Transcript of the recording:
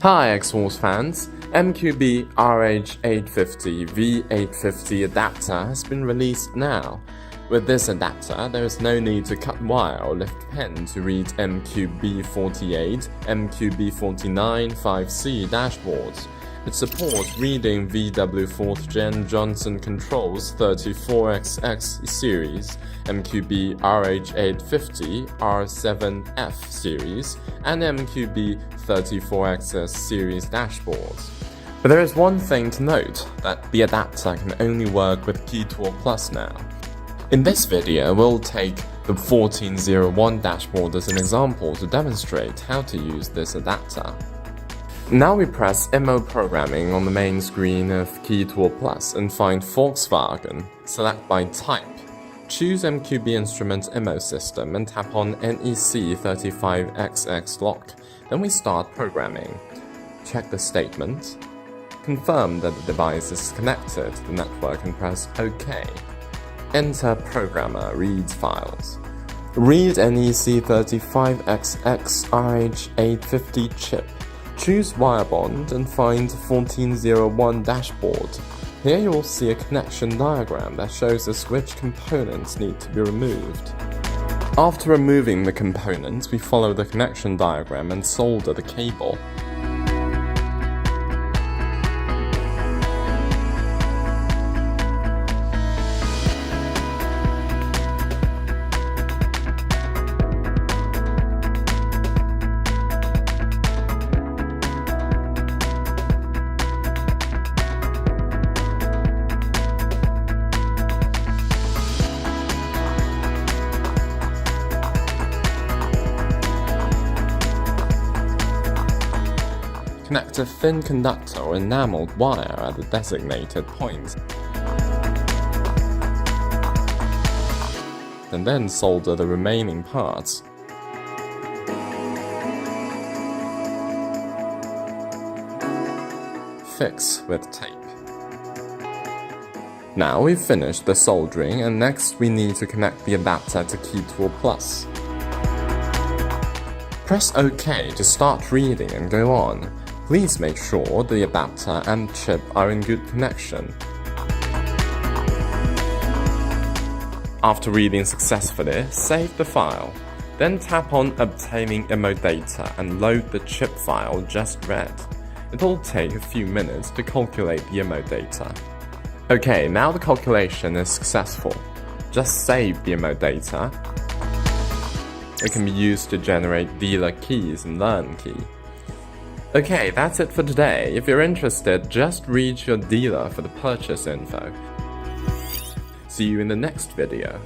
Hi X-Force fans, MQB-RH850 V850 Adapter has been released now. With this adapter, there is no need to cut wire or lift pen to read MQB-48, MQB-49 5C dashboards. It supports reading VW 4th Gen Johnson Controls 34XX series, MQB-RH850 R7F series, and MQB-34XS series dashboards. But there is one thing to note, that the adapter can only work with Keytool Plus now. In this video, we'll take the 1401 dashboard as an example to demonstrate how to use this adapter. Now we press MO Programming on the main screen of Keytool Plus and find Volkswagen. Select by type. Choose MQB Instruments MO System and tap on NEC 35XX lock. Then we start programming. Check the statement. Confirm that the device is connected to the network and press OK. Enter Programmer reads files. Read NEC 35XX RH850 chip. Choose Wirebond and find 1401 dashboard. Here you will see a connection diagram that shows us which components need to be removed. After removing the components, we follow the connection diagram and solder the cable. Connect a thin conductor or enameled wire at the designated point, and then solder the remaining parts. Fix with tape. Now we've finished the soldering, and next we need to connect the adapter to Keytool Plus. Press OK to start reading and go on. Please make sure the adapter and chip are in good connection. After reading successfully, save the file. Then tap on Obtaining MO Data and load the chip file just read. It will take a few minutes to calculate the MO data. Okay, now the calculation is successful. Just save the MO data. It can be used to generate dealer keys and learn key. Okay, that's it for today. If you're interested, just reach your dealer for the purchase info. See you in the next video.